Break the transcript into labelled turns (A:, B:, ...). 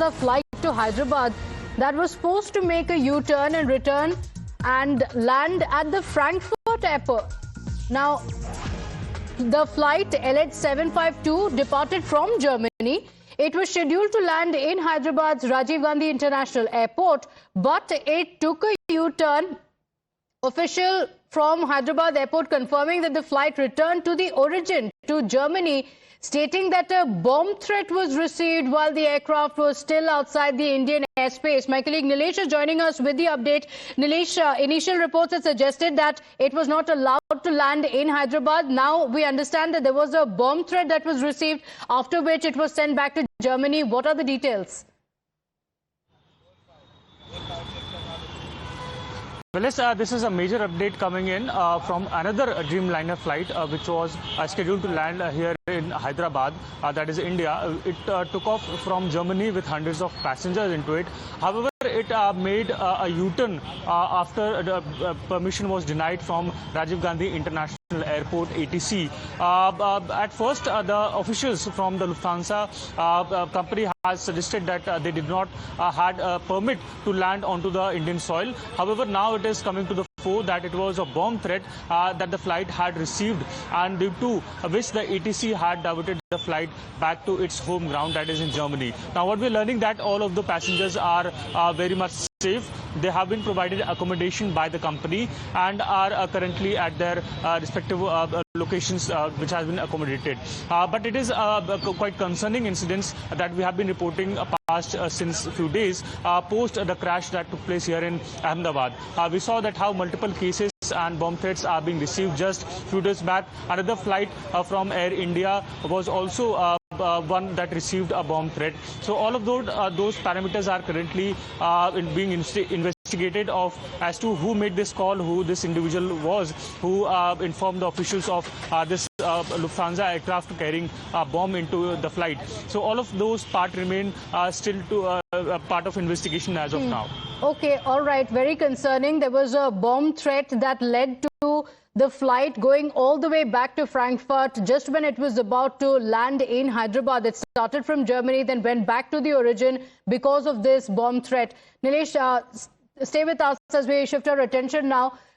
A: Lufthansa flight to Hyderabad that was supposed to make a U-turn and return and land at the Frankfurt airport. Now, the flight LH752 departed from Germany. It was scheduled to land in Hyderabad's Rajiv Gandhi International Airport, but it took a U-turn. Official from Hyderabad Airport confirming that the flight returned to the origin, to Germany, stating that a bomb threat was received while the aircraft was still outside the Indian airspace. My colleague Nilesh is joining us with the update. Nilesh, initial reports had suggested that it was not allowed to land in Hyderabad. Now we understand that there was a bomb threat that was received, after which it was sent back to Germany. What are the details?
B: Well, yes, this is a major update coming in from another Dreamliner flight which was scheduled to land here in Hyderabad, that is India. It took off from Germany with hundreds of passengers into it. However, it made a U-turn after the permission was denied from Rajiv Gandhi International Airport, ATC. At first, the officials from the Lufthansa company has suggested that they did not had a permit to land onto the Indian soil. However, now it is coming to the fore that it was a bomb threat that the flight had received, and due to which the ATC had diverted the flight back to its home ground, that is in Germany. Now, what we're learning that all of the passengers are very much safe. They have been provided accommodation by the company and are currently at their respective locations which has been accommodated. But it is quite concerning incidents that we have been reporting past since a few days post the crash that took place here in Ahmedabad. We saw that how multiple cases and bomb threats are being received. Just few days back, another flight from Air India was also one that received a bomb threat. So all of those parameters are currently being investigated of as to who made this call, who this individual was, who informed the officials of this Lufthansa aircraft carrying a bomb into the flight. So all of those parts remain still to part of investigation as of now.
A: Okay, all right. Very concerning. There was a bomb threat that led to the flight going all the way back to Frankfurt just when it was about to land in Hyderabad. It started from Germany, then went back to the origin because of this bomb threat. Nilesh, stay with us as we shift our attention now